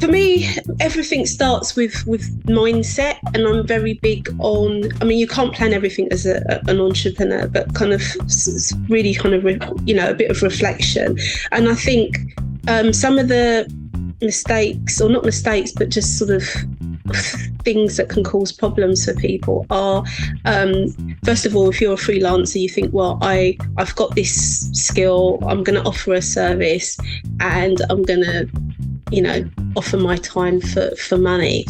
For me, everything starts with mindset, and I'm very big on. I mean, you can't plan everything as an entrepreneur, but kind of really kind of a bit of reflection. And I think some of the mistakes, or not mistakes, but just sort of things that can cause problems for people are, first of all, if you're a freelancer, you think, well, I've got this skill, I'm going to offer a service, and I'm going to offer my time for money.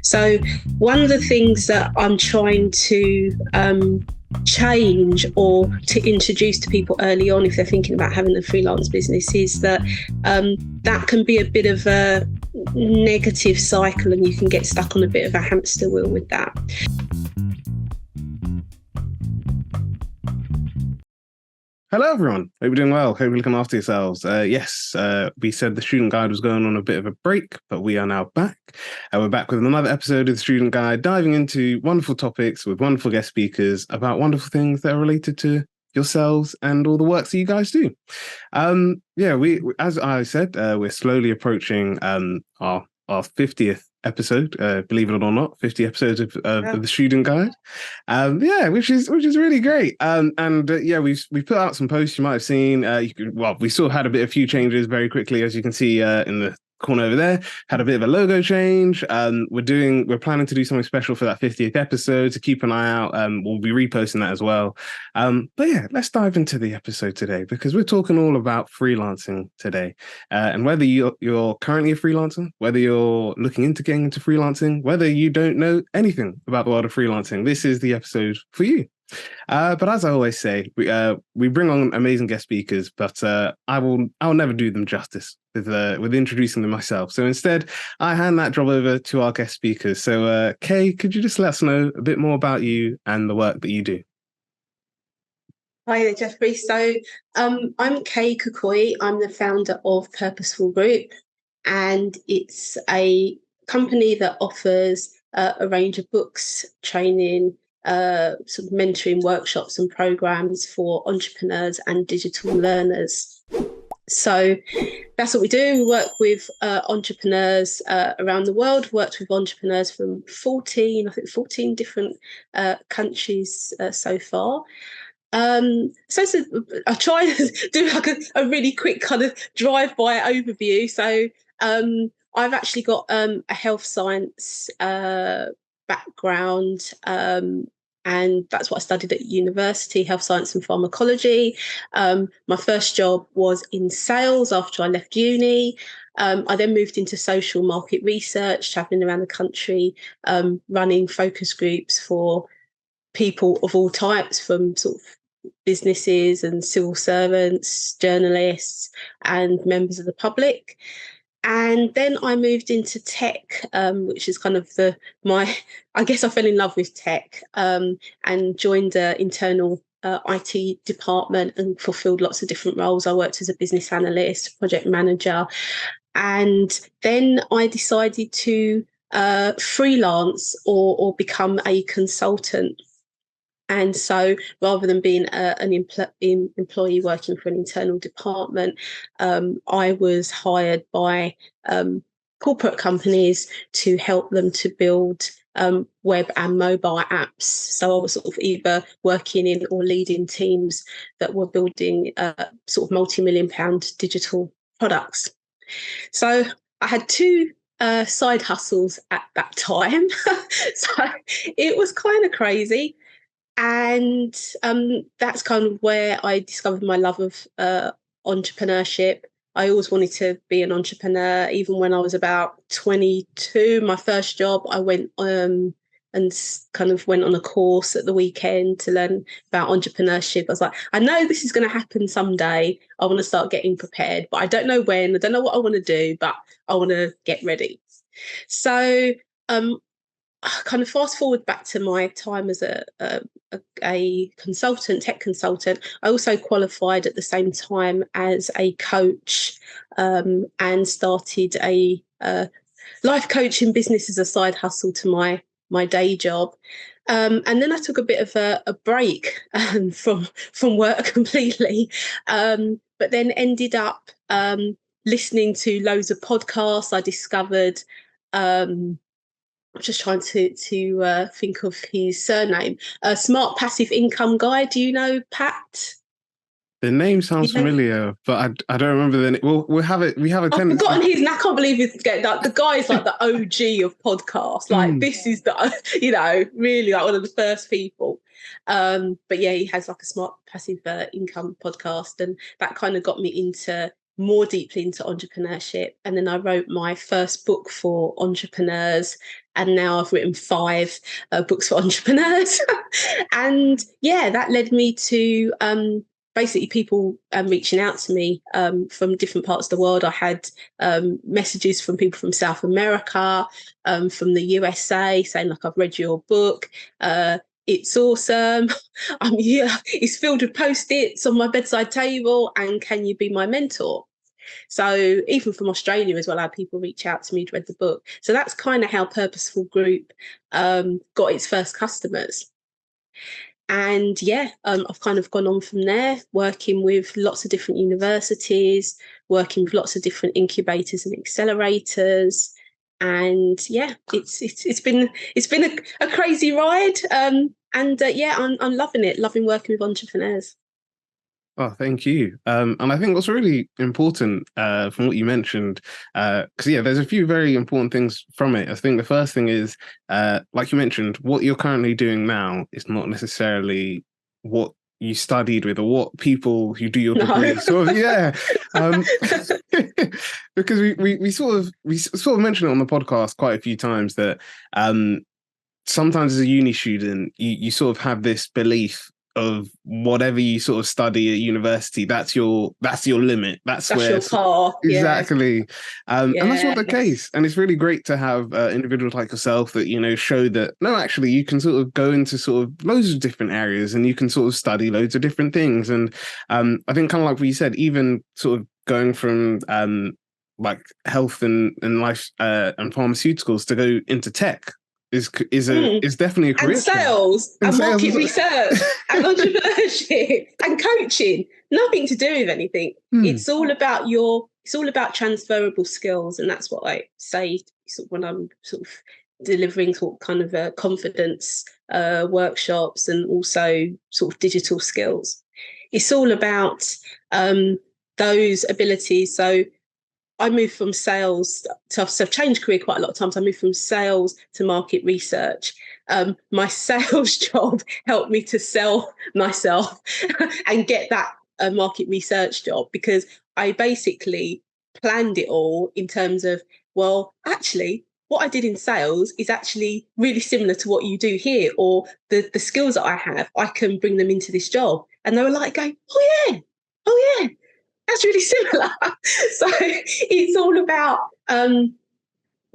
So one of the things that I'm trying to change or to introduce to people early on, if they're thinking about having a freelance business, is that that can be a bit of a negative cycle, and you can get stuck on a bit of a hamster wheel with that. Hello, everyone. Hope you're doing well. Hope you're looking after yourselves. We said the Student Guide was going on a bit of a break, but we are now back. We're back with another episode of the Student Guide, diving into wonderful topics with wonderful guest speakers about wonderful things that are related to yourselves and all the work that you guys do. We as I said, we're slowly approaching our 50th episode, believe it or not, 50 episodes of the Student Guide. Which is really great. We've put out some posts you might have seen. We still had a few changes very quickly, as you can see in the corner over there. Had a bit of a logo change. We're planning to do something special for that 50th episode, so keep an eye out. We'll be reposting that as well. Let's dive into the episode today, because we're talking all about freelancing today. And whether you're currently a freelancer, whether you're looking into getting into freelancing, whether you don't know anything about the world of freelancing, this is the episode for you. But as I always say, we bring on amazing guest speakers, but I'll never do them justice with introducing them myself. So instead, I hand that job over to our guest speakers. So Kay, could you just let us know a bit more about you and the work that you do? Hi there, Jeffrey. So I'm Kay Kukoyi. I'm the founder of Purposeful Group, and it's a company that offers a range of books, training, sort of mentoring workshops and programs for entrepreneurs and digital learners. So that's what we do. We work with entrepreneurs around the world. Worked with entrepreneurs from 14 different countries so far. I try to do like a really quick kind of drive-by overview. So I've actually got a health science background, and that's what I studied at university, health science and pharmacology. My first job was in sales after I left uni. I then moved into social market research, traveling around the country, running focus groups for people of all types, from sort of businesses and civil servants, journalists, and members of the public. And then I moved into tech, which is kind of I guess I fell in love with tech, and joined the internal IT department and fulfilled lots of different roles. I worked as a business analyst, project manager, and then I decided to freelance or become a consultant. And so rather than being an employee working for an internal department, I was hired by corporate companies to help them to build web and mobile apps. So I was sort of either working in or leading teams that were building sort of multi-million pound digital products. So I had two side hustles at that time. So it was kind of crazy. And that's kind of where I discovered my love of entrepreneurship. I always wanted to be an entrepreneur. Even when I was about 22, my first job, I went and kind of went on a course at the weekend to learn about entrepreneurship. I was like, I know this is going to happen someday. I want to start getting prepared, but I don't know when. I don't know what I want to do, but I want to get ready. So kind of fast forward back to my time as a consultant, tech consultant. I also qualified at the same time as a coach, and started a life coaching business as a side hustle to my day job. And then I took a bit of a break from work completely, but then ended up listening to loads of podcasts. I discovered, I'm just trying to think of his surname, Smart Passive Income Guy. Do you know Pat? The name sounds Yeah. familiar, but I don't remember the name. We'll have it. We have a I've tendency. forgotten his, and I can't believe it's getting that. The guy's like the OG of podcasts. Like this is the, really like one of the first people. But yeah, he has like a smart passive income podcast, and that kind of got me into more deeply into entrepreneurship. And then I wrote my first book for entrepreneurs, and now I've written 5 books for entrepreneurs. And yeah, that led me to basically people reaching out to me from different parts of the world. I had messages from people from South America, from the USA, saying like, I've read your book. It's awesome. I'm here. It's filled with Post-its on my bedside table. And can you be my mentor? So even from Australia as well, I had people reach out to me to read the book. So that's kind of how Purposeful Group got its first customers. And yeah, I've kind of gone on from there, working with lots of different universities, working with lots of different incubators and accelerators. And yeah, it's been a crazy ride. Yeah, I'm loving it, loving working with entrepreneurs. Oh, thank you. And I think what's really important from what you mentioned, because yeah, there's a few very important things from it. I think the first thing is, like you mentioned, what you're currently doing now is not necessarily what you studied with or what people who do your degree sort of, yeah. Because we sort of mentioned it on the podcast quite a few times that sometimes as a uni student, you sort of have this belief of whatever you sort of study at university, that's your limit. That's where your path. Exactly. Yeah. And that's not the case. And it's really great to have individuals like yourself that, show that, no, actually, you can sort of go into sort of loads of different areas and you can sort of study loads of different things. And I think kind of like what you said, even sort of going from like health and life and pharmaceuticals to go into tech is definitely a career. And sales and market research and entrepreneurship and coaching. Nothing to do with anything. It's all about transferable skills, and that's what I say when I'm sort of delivering sort of kind of confidence workshops and also sort of digital skills. It's all about those abilities. So I moved from sales to, I've changed career quite a lot of times. I moved from sales to market research. My sales job helped me to sell myself and get that market research job, because I basically planned it all in terms of, well, actually, what I did in sales is actually really similar to what you do here, or the skills that I have, I can bring them into this job. And they were like going, oh yeah, that's really similar. So it's all about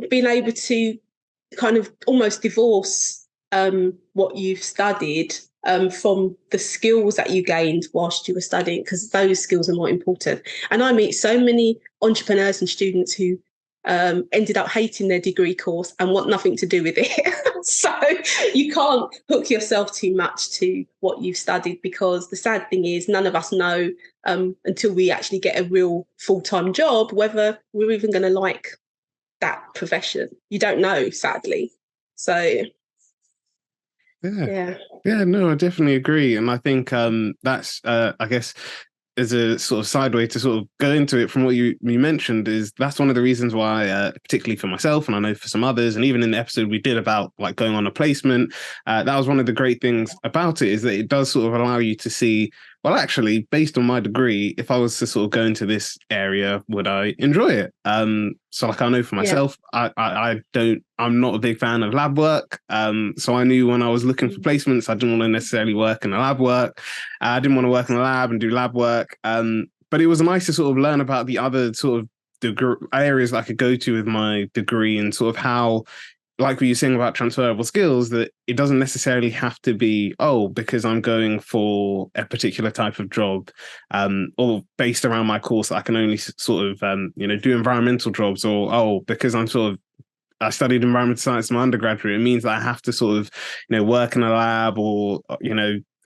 being able to kind of almost divorce what you've studied from the skills that you gained whilst you were studying, because those skills are more important. And I meet so many entrepreneurs and students who ended up hating their degree course and want nothing to do with it. So you can't hook yourself too much to what you've studied, because the sad thing is none of us know until we actually get a real full-time job whether we're even going to like that profession. You don't know, sadly. So yeah, no, I definitely agree. And I think that's I guess as a sort of side way to sort of go into it from what you mentioned, is that's one of the reasons why, particularly for myself, and I know for some others, and even in the episode we did about like going on a placement, that was one of the great things about it, is that it does sort of allow you to see, well, actually, based on my degree, if I was to sort of go into this area, would I enjoy it? So like I know for myself, I'm not a big fan of lab work. So I knew when I was looking for placements, I didn't want to necessarily work in a lab work. I didn't want to work in a lab and do lab work. But it was nice to sort of learn about the other sort of areas that I could go to with my degree, and sort of how, like what you're saying about transferable skills, that it doesn't necessarily have to be, because I'm going for a particular type of job, or based around my course, I can only sort of, do environmental jobs, or, because I studied environmental science in my undergraduate, it means that I have to sort of, work in a lab, or,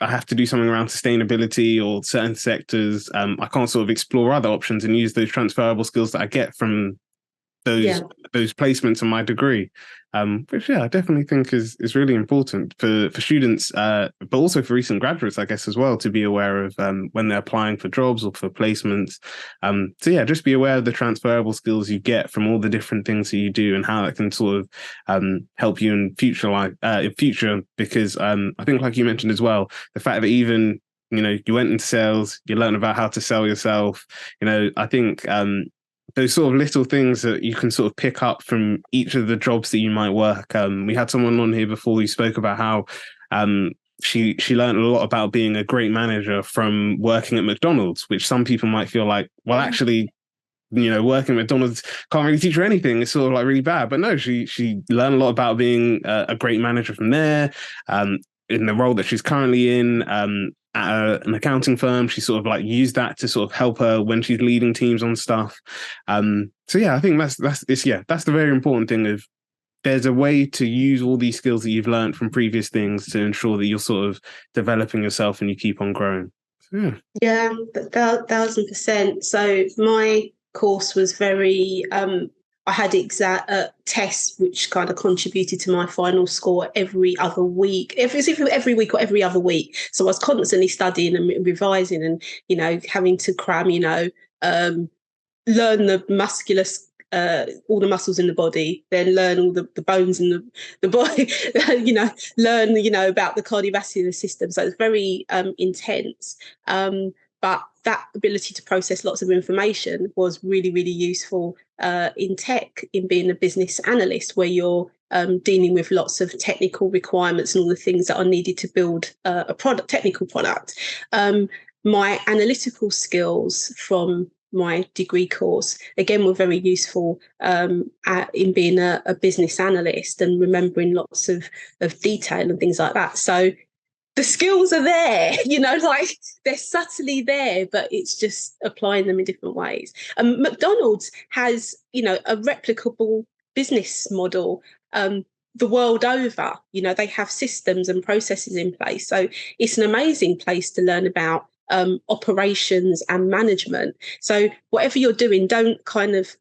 I have to do something around sustainability or certain sectors, I can't sort of explore other options and use those transferable skills that I get from those placements in my degree, which I definitely think is really important for students, but also for recent graduates, I guess, as well, to be aware of when they're applying for jobs or for placements. Just be aware of the transferable skills you get from all the different things that you do and how that can sort of help you in future life, because I think, like you mentioned as well, the fact that even you went into sales, you learn about how to sell yourself. I think those sort of little things that you can sort of pick up from each of the jobs that you might work. We had someone on here before who spoke about how she learned a lot about being a great manager from working at McDonald's, which some people might feel like, well, actually, working at McDonald's can't really teach her anything. It's sort of like really bad. But no, she learned a lot about being a great manager from there. In the role that she's currently in, at an accounting firm, she sort of like used that to sort of help her when she's leading teams on stuff. I think that's the very important thing of there's a way to use all these skills that you've learned from previous things to ensure that you're sort of developing yourself and you keep on growing. So, yeah, 1,000%. So my course was very I had tests which kind of contributed to my final score every other week. Every week or every other week. So I was constantly studying and revising and, having to cram, learn the muscular, all the muscles in the body, then learn all the bones in the body, learn, about the cardiovascular system. So it's very intense. But that ability to process lots of information was really, really useful in tech, in being a business analyst, where you're dealing with lots of technical requirements and all the things that are needed to build a technical product. My analytical skills from my degree course, again, were very useful in being a business analyst and remembering lots of detail and things like that. So the skills are there, they're subtly there, but it's just applying them in different ways. And McDonald's has, a replicable business model the world over. They have systems and processes in place. So it's an amazing place to learn about operations and management. So whatever you're doing, don't kind of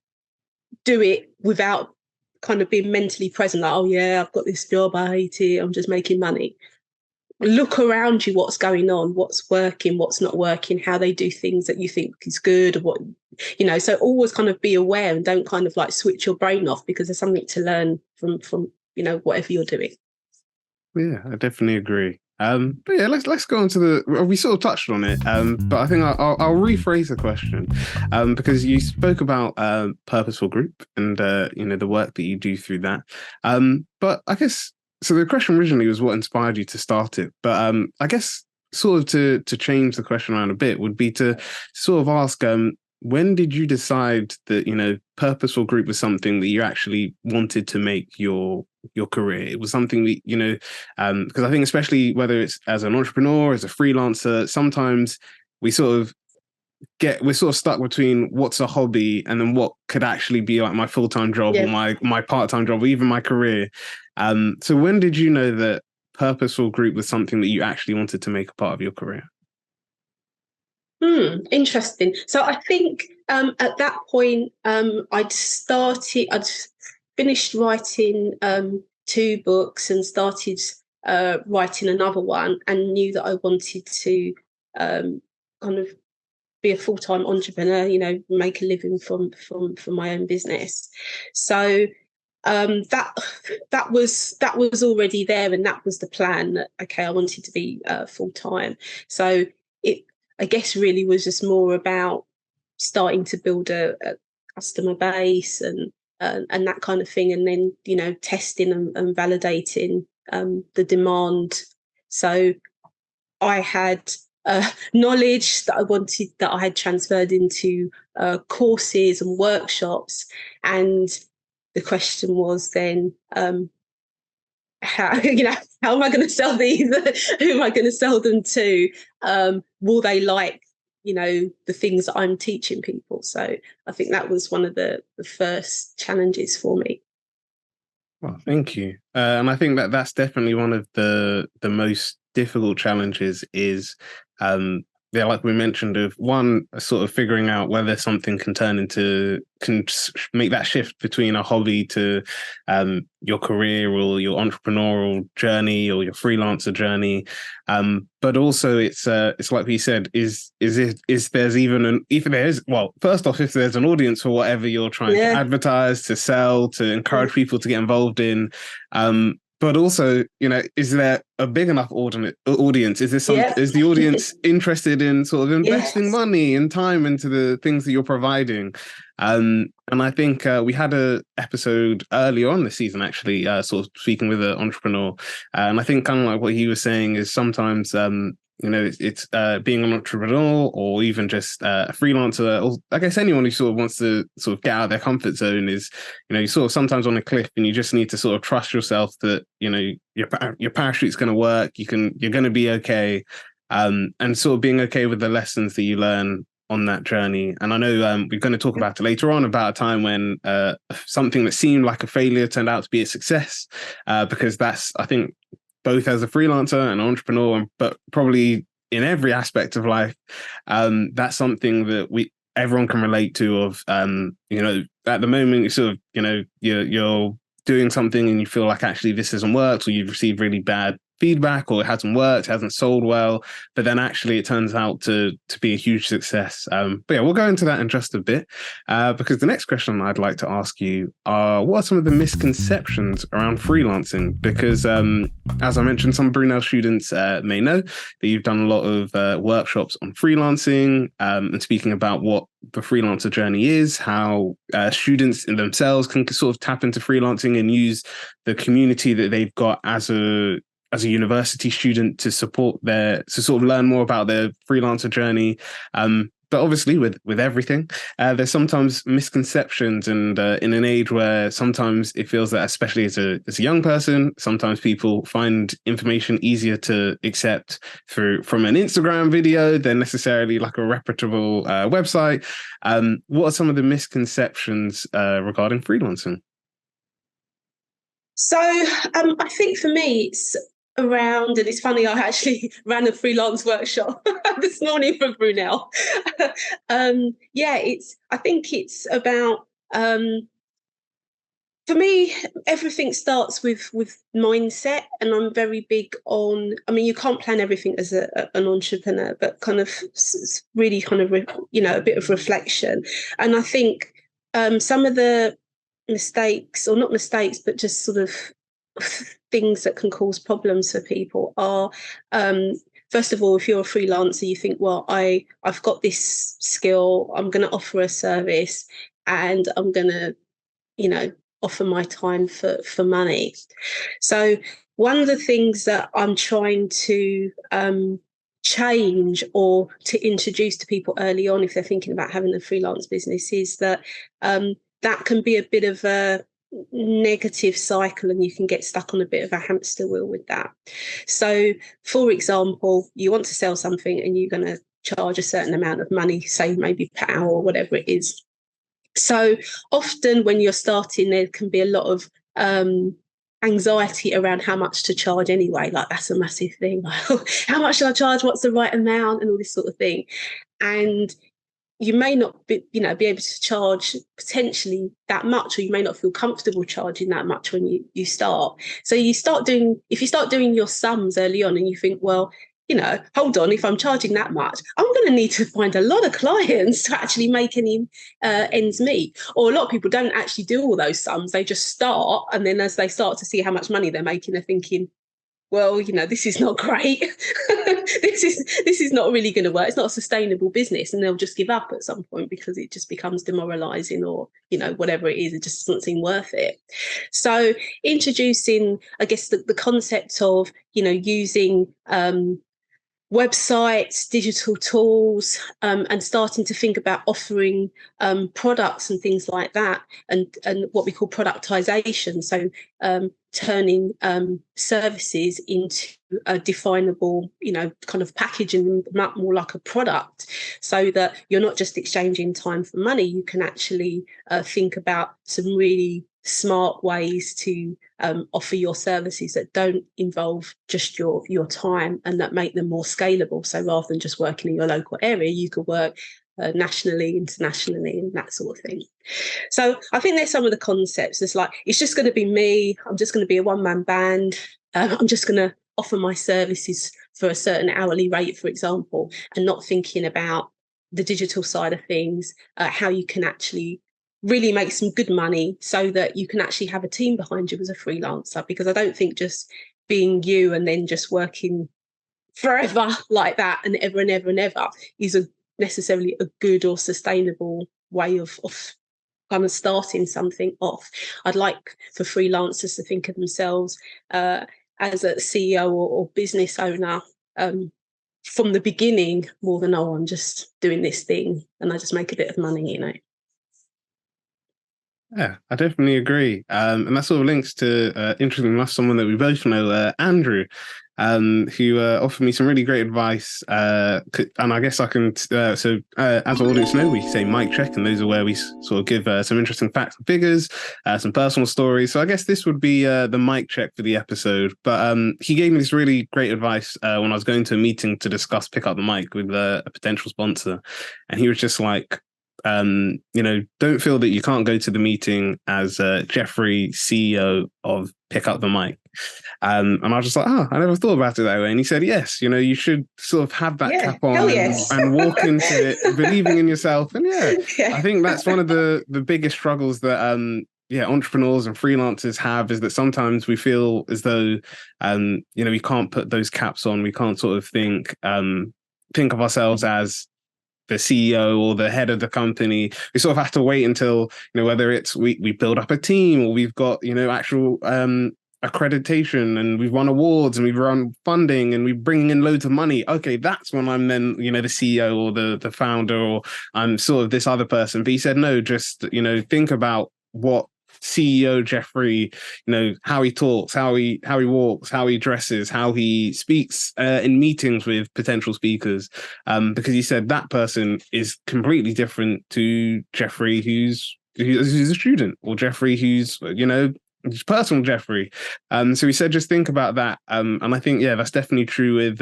do it without kind of being mentally present, like, oh yeah, I've got this job, I hate it, I'm just making money. Look around you, what's going on, what's working, what's not working, how they do things that you think is good, or what, so always kind of be aware and don't kind of like switch your brain off, because there's something to learn from whatever you're doing. Yeah, I definitely agree. But yeah, let's go on to we sort of touched on it, but I think I'll rephrase the question, because you spoke about Purposeful Group and the work that you do through that. But I guess so. The question originally was what inspired you to start it, but I guess sort of to change the question around a bit would be to sort of ask, when did you decide that Purposeful Group was something that you actually wanted to make your career? It was something that because I think, especially whether it's as an entrepreneur, as a freelancer, sometimes we're sort of stuck between what's a hobby and then what could actually be like my full-time job or my part-time job or even my career. So when did you know that Purposeful Group was something that you actually wanted to make a part of your career? Interesting. So I think at that point, I'd finished writing 2 books and started writing another one, and knew that I wanted to kind of be a full-time entrepreneur, make a living from my own business. So that was already there, and that was the plan. That, okay, I wanted to be full-time. So it, I guess, really was just more about starting to build a customer base and that kind of thing, and then testing and validating the demand. So I had knowledge that I had transferred into courses and workshops, and the question was then, how am I going to sell these? Who am I going to sell them to? Will they like the things that I'm teaching people? So I think that was one of the first challenges for me. Well, thank you. And I think that's definitely one of the most difficult challenges is, yeah, like we mentioned, of one, sort of figuring out whether something can make that shift between a hobby to your career or your entrepreneurial journey or your freelancer journey. But also it's like we said, is there's even if there's, well, first off, if there's an audience for whatever you're trying to advertise, to sell, to encourage people to get involved in. But also, is there a big enough audience? Is the audience interested in sort of investing money and time into the things that you're providing? And I think we had a episode earlier on this season, actually, sort of speaking with an entrepreneur. And I think kind of like what he was saying is sometimes, it's being an entrepreneur or even just a freelancer, or I guess anyone who sort of wants to sort of get out of their comfort zone is, you're sort of sometimes on a cliff and you just need to sort of trust yourself that, your parachute's going to work, you're going to be okay. And sort of being okay with the lessons that you learn on that journey. And I know we're going to talk about it later on, about a time when something that seemed like a failure turned out to be a success, because that's, I think, both as a freelancer and entrepreneur, but probably in every aspect of life, that's something that everyone can relate to. Of at the moment, you sort of you're doing something and you feel like actually this hasn't worked, or you've received really bad feedback, or it hasn't worked, hasn't sold well, but then actually it turns out to be a huge success. But yeah, we'll go into that in just a bit, because the next question I'd like to ask you are, what are some of the misconceptions around freelancing? Because as I mentioned, some Brunel students may know that you've done a lot of workshops on freelancing, and speaking about what the freelancer journey is, how students in themselves can sort of tap into freelancing and use the community that they've got as a university student to sort of learn more about their freelancer journey. But obviously with everything, there's sometimes misconceptions, and in an age where sometimes it feels that, especially as a young person, sometimes people find information easier to accept from an Instagram video than necessarily like a reputable website. What are some of the misconceptions regarding freelancing? So I think for me, it's around, and it's funny, I actually ran a freelance workshop this morning for Brunel. I think it's about, for me, everything starts with mindset, and I'm very big on, I mean, you can't plan everything as an entrepreneur, but kind of really kind of, a bit of reflection. And I think some of the mistakes, or not mistakes, but just sort of things that can cause problems for people are, first of all, if you're a freelancer, you think, well, I've got this skill, I'm going to offer a service, and I'm going to, offer my time for money. So one of the things that I'm trying to change, or to introduce to people early on if they're thinking about having a freelance business, is that that can be a bit of a negative cycle, and you can get stuck on a bit of a hamster wheel with that. So, for example, you want to sell something and you're going to charge a certain amount of money, say maybe per hour or whatever it is. So often when you're starting, there can be a lot of anxiety around how much to charge anyway. Like, that's a massive thing. How much should I charge? What's the right amount? And all this sort of thing. And you may not be able to charge potentially that much, or you may not feel comfortable charging that much when you start. So if you start doing your sums early on, and you think, well, hold on, if I'm charging that much, I'm going to need to find a lot of clients to actually make any ends meet. Or a lot of people don't actually do all those sums. They just start, and then as they start to see how much money they're making, they're thinking, well, this is not great. this is not really going to work. It's not a sustainable business, and they'll just give up at some point because it just becomes demoralizing, or whatever it is, it just doesn't seem worth it. So introducing, I guess, the concept of using websites, digital tools, and starting to think about offering products and things like that, and what we call productization. So turning services into a definable, kind of packaging them more like a product, so that you're not just exchanging time for money. You can actually think about some really smart ways to offer your services that don't involve just your time, and that make them more scalable. So rather than just working in your local area, you could work nationally, internationally, and that sort of thing. So I think there's some of the concepts. It's like, it's just going to be me. I'm just going to be a one-man band. I'm just going to offer my services for a certain hourly rate, for example, and not thinking about the digital side of things, how you can actually really make some good money so that you can actually have a team behind you as a freelancer. Because I don't think just being you and then just working forever like that and ever and ever and ever is necessarily a good or sustainable way of kind of starting something off. I'd like for freelancers to think of themselves as a CEO or business owner from the beginning, more than, oh, I'm just doing this thing and I just make a bit of money, you know. Yeah, I definitely agree. And that sort of links to, interestingly enough, someone that we both know, Andrew, who offered me some really great advice. And I guess I can, as our audience know, we say mic check, and those are where we sort of give some interesting facts and figures, some personal stories. So I guess this would be the mic check for the episode. But he gave me this really great advice when I was going to a meeting to discuss pick up the mic with a potential sponsor. And he was just like, don't feel that you can't go to the meeting as Jeffrey, CEO of Pick Up the Mic. And I was just like, I never thought about it that way. And he said, yes, you should sort of have that cap on and walk into it believing in yourself. And I think that's one of the biggest struggles that entrepreneurs and freelancers have, is that sometimes we feel as though we can't put those caps on. We can't sort of think of ourselves as the CEO or the head of the company. We sort of have to wait until, whether it's we build up a team, or we've got, actual accreditation, and we've won awards, and we've run funding, and we're bringing in loads of money. Okay, that's when I'm then, the CEO or the founder, or I'm sort of this other person. But he said, no, just, think about what CEO Jeffrey, how he talks, how he walks, how he dresses, how he speaks in meetings with potential speakers, because he said that person is completely different to Jeffrey who's a student, or Jeffrey who's personal Jeffrey. So he said just think about that, and I think that's definitely true with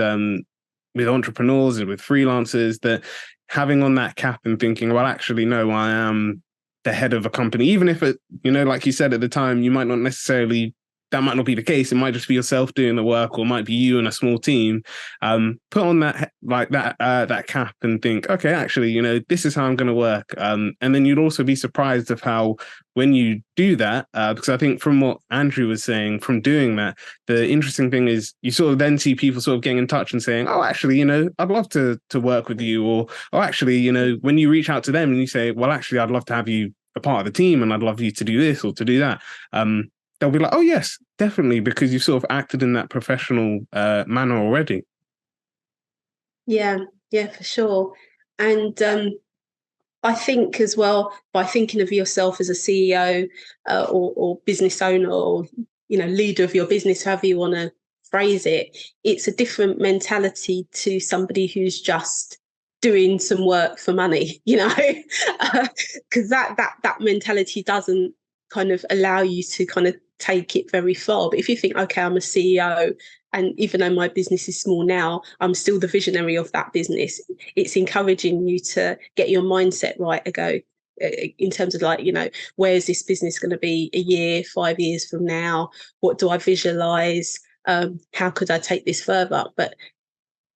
entrepreneurs and with freelancers, that having on that cap and thinking, well, actually no, I am the head of a company, even if it, like you said at the time, you might not necessarily, that might not be the case. It might just be yourself doing the work, or it might be you and a small team. Put on that cap and think, okay, actually, this is how I'm going to work. And then you'd also be surprised of how, when you do that, because I think from what Andrew was saying, from doing that, the interesting thing is you sort of then see people sort of getting in touch and saying, oh, actually, I'd love to work with you. Or, oh, actually, when you reach out to them and you say, well, actually, I'd love to have you a part of the team, and I'd love you to do this or to do that. They'll be like, oh, yes, definitely, because you sort of acted in that professional manner already. Yeah, for sure. And I think as well, by thinking of yourself as a CEO or business owner, or, leader of your business, however you want to phrase it, it's a different mentality to somebody who's just doing some work for money, because that mentality doesn't kind of allow you to kind of take it very far. But if you think, okay, I'm a CEO, and even though my business is small now, I'm still the visionary of that business, it's encouraging you to get your mindset right ago in terms of, like, where's this business going to be a year, 5 years from now? What do I visualize? How could I take this further? But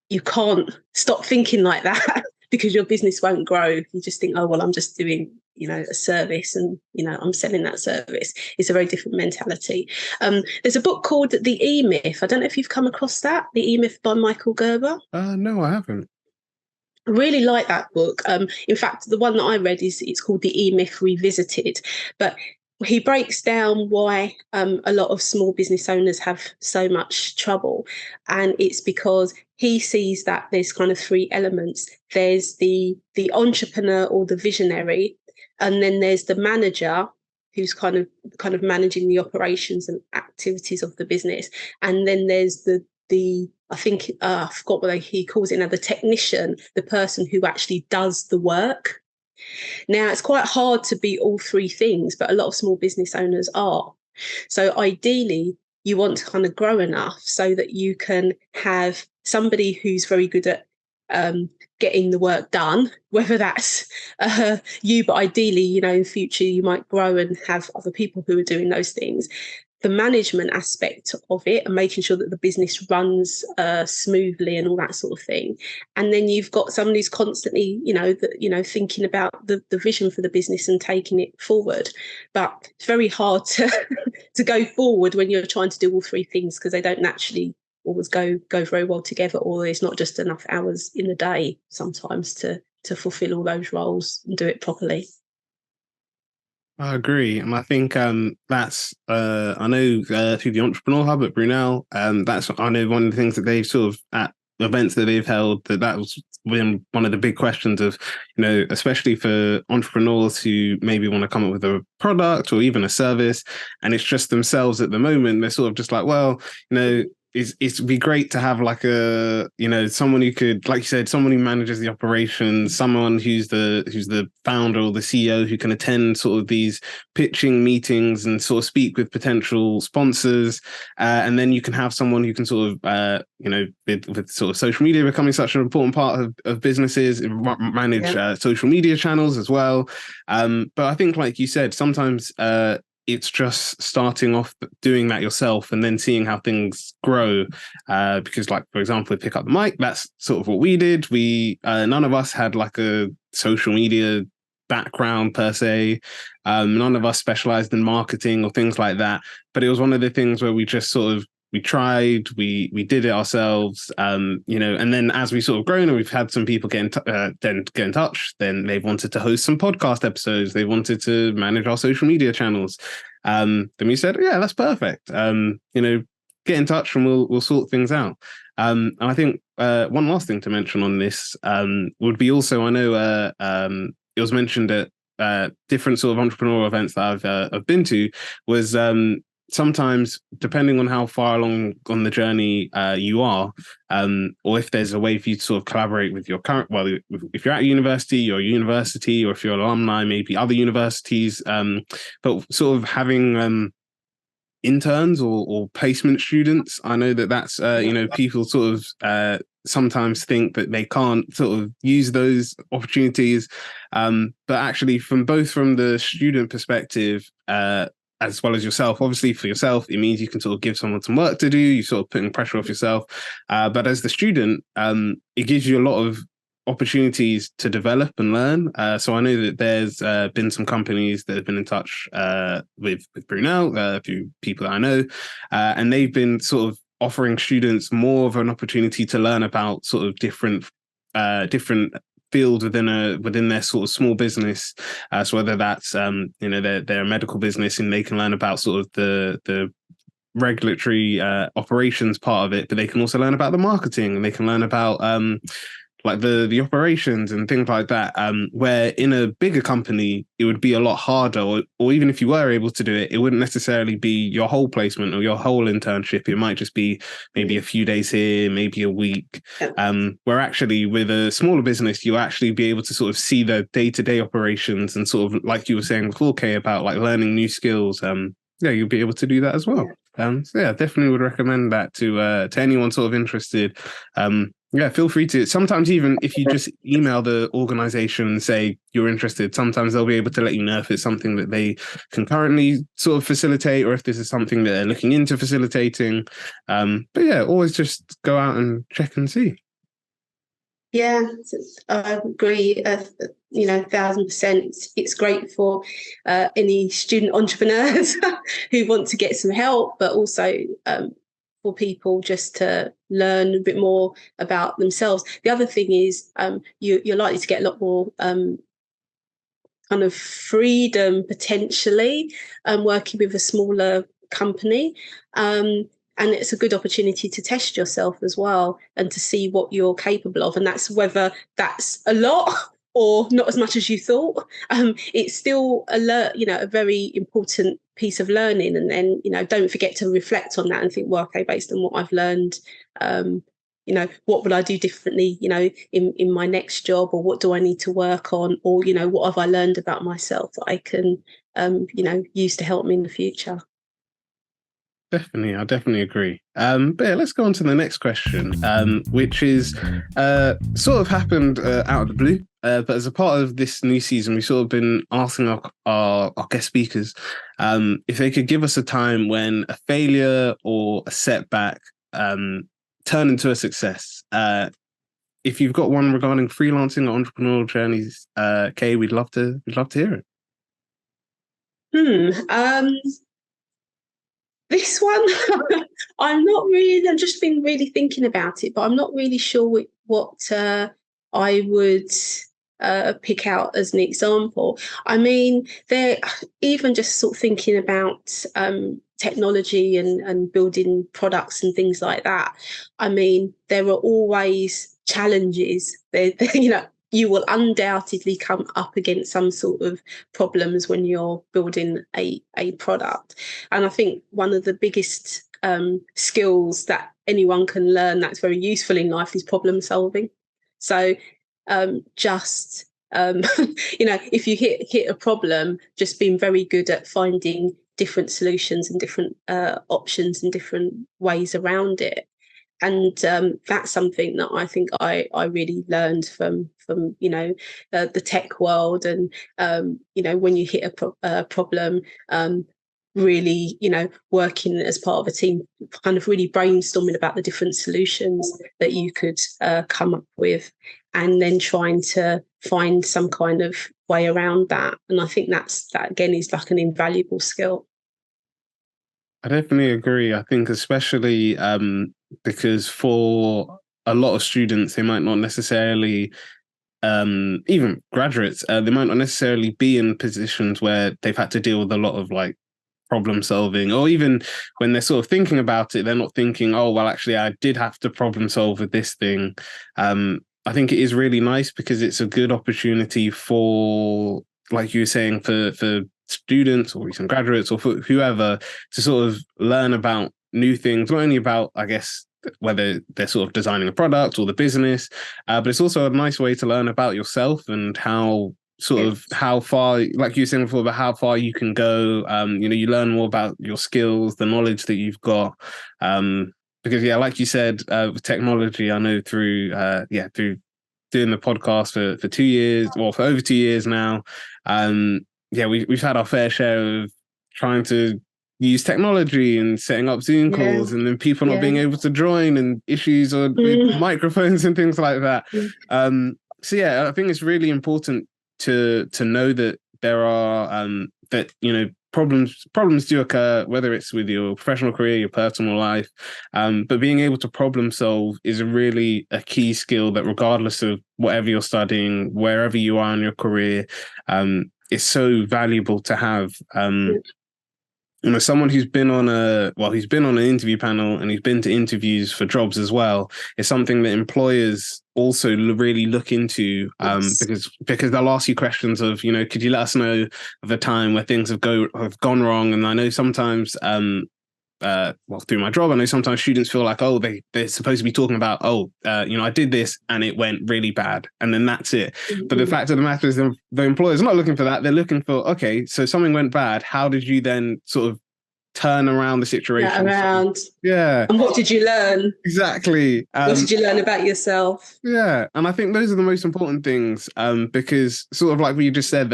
you can't stop thinking like that because your business won't grow. You just think, oh, well, I'm just doing, a service, and, I'm selling that service. It's a very different mentality. There's a book called The E-Myth. I don't know if you've come across that, The E-Myth by Michael Gerber. No, I haven't. I really like that book. In fact, the one that I read it's called The E-Myth Revisited. But he breaks down why a lot of small business owners have so much trouble. And it's because he sees that there's kind of three elements. There's the entrepreneur or the visionary, and then there's the manager, who's kind of managing the operations and activities of the business. And then there's the I think I forgot what he calls it now, the technician, the person who actually does the work. Now, it's quite hard to be all three things, but a lot of small business owners are. So ideally, you want to kind of grow enough so that you can have somebody who's very good at getting the work done, whether that's you, but ideally, you know, in future, you might grow and have other people who are doing those things. The management aspect of it and making sure that the business runs smoothly and all that sort of thing. And then you've got someone who's constantly, thinking about the vision for the business and taking it forward. But it's very hard to to go forward when you're trying to do all three things, because they don't naturally always go very well together, or there's not just enough hours in the day sometimes to fulfill all those roles and do it properly. I agree, and I think that's I know through the Entrepreneur Hub at Brunel, that's I know one of the things that they've sort of at events that they've held, that was been one of the big questions of, you know, especially for entrepreneurs who maybe want to come up with a product or even a service, and it's just themselves at the moment. They're sort of just like, well, you know, it'd be great to have like a, you know, someone who could, like you said, someone who manages the operations, someone who's the founder or the CEO who can attend sort of these pitching meetings and sort of speak with potential sponsors, and then you can have someone who can sort of with sort of social media becoming such an important part of businesses, manage social media channels as well. But I think, like you said, sometimes it's just starting off doing that yourself and then seeing how things grow. Because, like, for example, with Pick Up the Mic, that's sort of what we did. We none of us had like a social media background per se. None of us specialized in marketing or things like that. But it was one of the things where we just sort of we tried, we did it ourselves, and then as we sort of grown and we've had some people get in touch, then they've wanted to host some podcast episodes, they wanted to manage our social media channels. Then we said, yeah, that's perfect. Get in touch and we'll sort things out. And I think one last thing to mention on this would be also, I know it was mentioned at different sort of entrepreneurial events that I've been to, was sometimes, depending on how far along on the journey you are, or if there's a way for you to sort of collaborate with your current, well, if you're at university, or if you're alumni, maybe other universities, but sort of having interns or placement students. I know that's, people sort of sometimes think that they can't sort of use those opportunities. But actually, from the student perspective, as well as yourself, obviously for yourself, it means you can sort of give someone some work to do. You're sort of putting pressure off yourself. But as the student, it gives you a lot of opportunities to develop and learn. So I know that there's been some companies that have been in touch with Brunel, a few people that I know, and they've been sort of offering students more of an opportunity to learn about sort of different field within their sort of small business. So whether that's they're a medical business and they can learn about sort of the regulatory operations part of it, but they can also learn about the marketing, and they can learn about like the operations and things like that, where in a bigger company it would be a lot harder, or even if you were able to do it, it wouldn't necessarily be your whole placement or your whole internship. It might just be maybe a few days here, maybe a week, where actually with a smaller business you actually be able to sort of see the day-to-day operations, and sort of, like you were saying before, Kay, about like learning new skills. You'll be able to do that as well. Definitely would recommend that to anyone sort of interested. Feel free to. Sometimes even if you just email the organization and say you're interested, sometimes they'll be able to let you know if it's something that they can currently sort of facilitate, or if this is something that they're looking into facilitating. Always just go out and check and see. Yeah, I agree. 1,000%. It's great for any student entrepreneurs who want to get some help, but also for people just to learn a bit more about themselves. The other thing is you're likely to get a lot more kind of freedom potentially working with a smaller company. And it's a good opportunity to test yourself as well and to see what you're capable of. And that's whether that's a lot or not as much as you thought. It's still a very important piece of learning. And then, don't forget to reflect on that and think, well, okay, based on what I've learned, what would I do differently, in my next job, or what do I need to work on, or, what have I learned about myself that I can, use to help me in the future. Definitely, I definitely agree. But yeah, let's go on to the next question, which is sort of happened out of the blue. But as a part of this new season, we've sort of been asking our guest speakers if they could give us a time when a failure or a setback turned into a success. If you've got one regarding freelancing or entrepreneurial journeys, Kay, we'd love to hear it. This one, I've just been really thinking about it, but I'm not really sure what I would pick out as an example. I mean, even just sort of thinking about technology and building products and things like that. I mean, there are always challenges. You will undoubtedly come up against some sort of problems when you're building a product. And I think one of the biggest skills that anyone can learn that's very useful in life is problem solving. So if you hit a problem, just being very good at finding different solutions and different options and different ways around it. And that's something that I think I really learned from the tech world. And when you hit a problem, really working as part of a team, kind of really brainstorming about the different solutions that you could come up with, and then trying to find some kind of way around that. And I think that again is like an invaluable skill. I definitely agree. I think especially because for a lot of students, they might not necessarily, even graduates, they might not necessarily be in positions where they've had to deal with a lot of like problem solving, or even when they're sort of thinking about it, they're not thinking, oh, well, actually, I did have to problem solve with this thing. I think it is really nice because it's a good opportunity for, like you were saying, for students or recent graduates or for whoever to sort of learn about new things, not only about, I guess, whether they're sort of designing a product or the business, but it's also a nice way to learn about yourself and how how far, like you were saying before, about how far you can go. You learn more about your skills, the knowledge that you've got. Because like you said, with technology, I know through doing the podcast for 2 years, well, for over 2 years now. We've had our fair share of trying to use technology and setting up Zoom calls, and then people not being able to join, and issues with microphones and things like that. I think it's really important to know that there are problems do occur, whether it's with your professional career, your personal life, but being able to problem solve is really a key skill that, regardless of whatever you're studying, wherever you are in your career, is so valuable to have. Someone who's been on an interview panel, and he's been to interviews for jobs as well, is something that employers also really look into, because they'll ask you questions of, could you let us know of a time where things have gone wrong? And I know sometimes, through my job, I know sometimes students feel like, oh, they're supposed to be talking about, I did this and it went really bad, and then that's it. Mm-hmm. But the fact of the matter is, the employer's not looking for that. They're looking for, okay, so something went bad. How did you then sort of turn around the situation? And what did you learn? Exactly. What did you learn about yourself? Yeah, and I think those are the most important things, because sort of like what you just said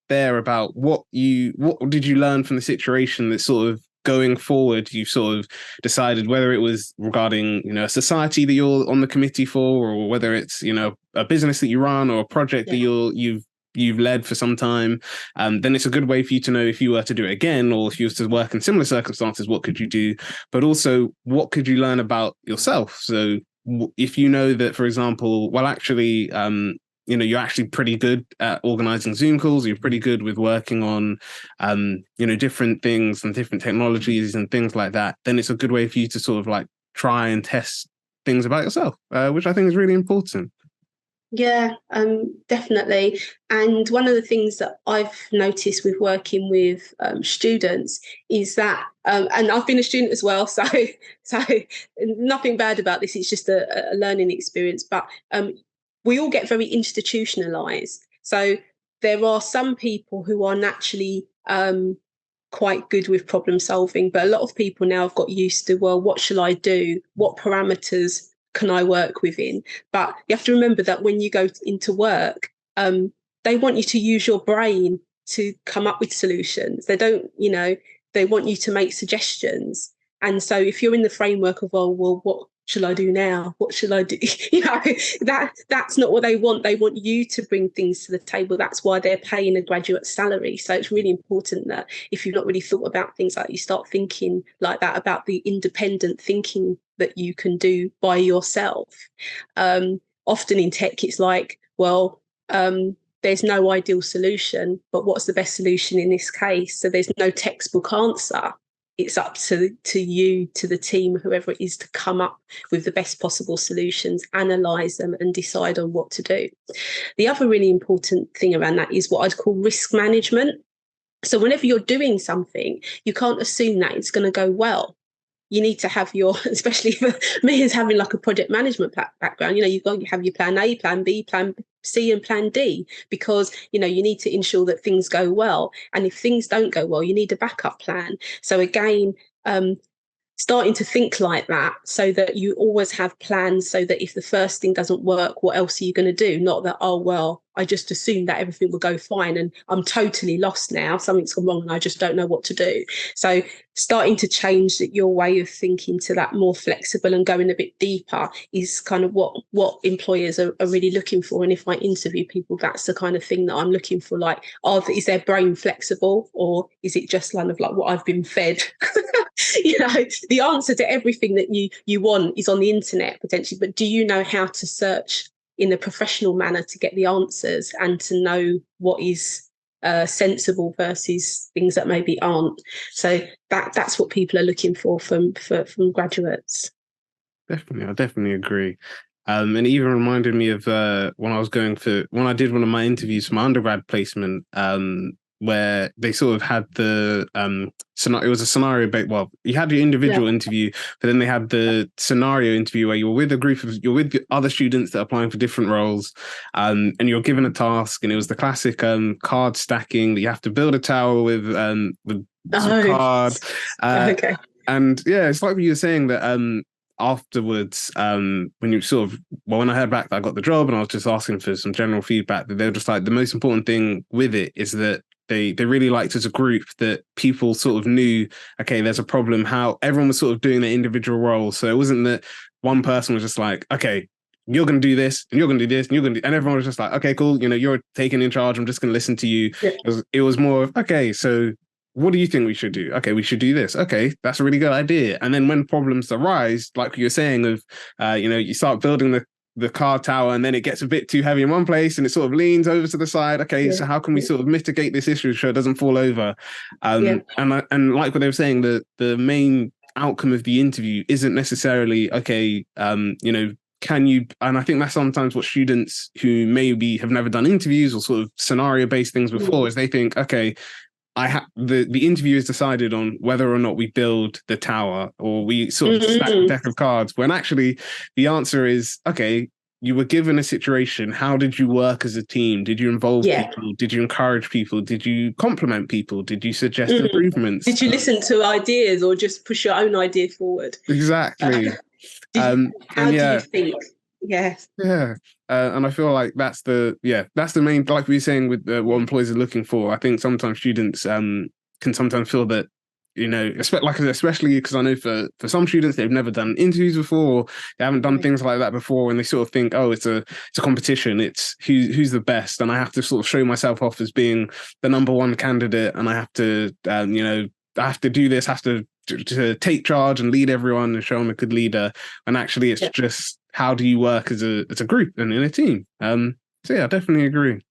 there about what did you learn from the situation that sort of going forward, you sort of decided whether it was regarding, a society that you're on the committee for, or whether it's, a business that you run, or a project that you've led for some time. Then it's a good way for you to know, if you were to do it again, or if you were to work in similar circumstances, what could you do? But also, what could you learn about yourself? So if you know that, for example, well, actually, you're actually pretty good at organizing Zoom calls, you're pretty good with working on, different things and different technologies and things like that, then it's a good way for you to sort of like try and test things about yourself, which I think is really important. Yeah, definitely. And one of the things that I've noticed with working with students is that, and I've been a student as well, so nothing bad about this. It's just a learning experience. But we all get very institutionalized. So there are some people who are naturally quite good with problem solving, but a lot of people now have got used to, well, what shall I do? What parameters can I work within? But you have to remember that when you go into work, they want you to use your brain to come up with solutions. They don't, they want you to make suggestions. And so if you're in the framework of, oh, well, what shall I do now? What shall I do? That's not what they want. They want you to bring things to the table. That's why they're paying a graduate salary. So it's really important that if you've not really thought about things like, you start thinking like that, about the independent thinking that you can do by yourself. Often in tech, it's like, well, there's no ideal solution, but what's the best solution in this case? So there's no textbook answer. It's up to you, to the team, whoever it is, to come up with the best possible solutions, analyse them and decide on what to do. The other really important thing around that is what I'd call risk management. So whenever you're doing something, you can't assume that it's going to go well. You need to have your, especially for me as having like a project management background, you've got to have your plan A, plan B, plan C and plan D, because, you need to ensure that things go well. And if things don't go well, you need a backup plan. So again, starting to think like that, so that you always have plans, so that if the first thing doesn't work, what else are you going to do? Not that, oh, well, I just assumed that everything will go fine and I'm totally lost now. Something's gone wrong and I just don't know what to do. So starting to change your way of thinking to that more flexible and going a bit deeper is kind of what employers are really looking for. And if I interview people, that's the kind of thing that I'm looking for. Like, is their brain flexible, or is it just kind of like what I've been fed? The answer to everything that you want is on the internet potentially, but do you know how to search in a professional manner to get the answers and to know what is sensible versus things that maybe aren't? So that's what people are looking for from graduates. Definitely, I definitely agree. And it even reminded me of when I did one of my interviews for my undergrad placement, where they sort of had the scenario. It was a scenario based. Well, you had your individual interview, but then they had the scenario interview where you're with other students that are applying for different roles, and you're given a task, and it was the classic card stacking that you have to build a tower with some card. Okay. And yeah, it's like you were saying that afterwards, when I heard back that I got the job and I was just asking for some general feedback, that they were just like, the most important thing with it is that they really liked as a group that people sort of knew, okay, there's a problem, how everyone was sort of doing their individual roles. So it wasn't that one person was just like, okay, you're going to do this and you're going to do this and you're going to do, and everyone was just like, okay, cool, you're taking in charge, I'm just going to listen to you. Yeah. It was more of, okay, so what do you think we should do? Okay, we should do this. Okay, that's a really good idea. And then when problems arise, like you're saying, of you start building the card tower and then it gets a bit too heavy in one place and it sort of leans over to the side. Okay, so how can we sort of mitigate this issue so it doesn't fall over? And like what they were saying, the main outcome of the interview isn't necessarily, okay, can you, and I think that's sometimes what students who maybe have never done interviews or sort of scenario-based things before, is they think, okay, the interview is decided on whether or not we build the tower or we sort of stack a deck of cards, when actually the answer is, okay, you were given a situation. How did you work as a team? Did you involve people? Did you encourage people? Did you compliment people? Did you suggest improvements? Did you listen to ideas or just push your own idea forward? Exactly. How do you think? Yes. Yeah. And I feel like that's the main, like we were saying, with what employers are looking for. I think sometimes students can sometimes feel that, especially because I know for some students, they've never done interviews before, or they haven't done things like that before, and they sort of think, oh, it's a competition, it's who's the best, and I have to sort of show myself off as being the number one candidate, and I have to I have to do this, have to take charge and lead everyone and show I'm a good leader. And actually it's just, how do you work as a group and in a team? So yeah, I definitely agree.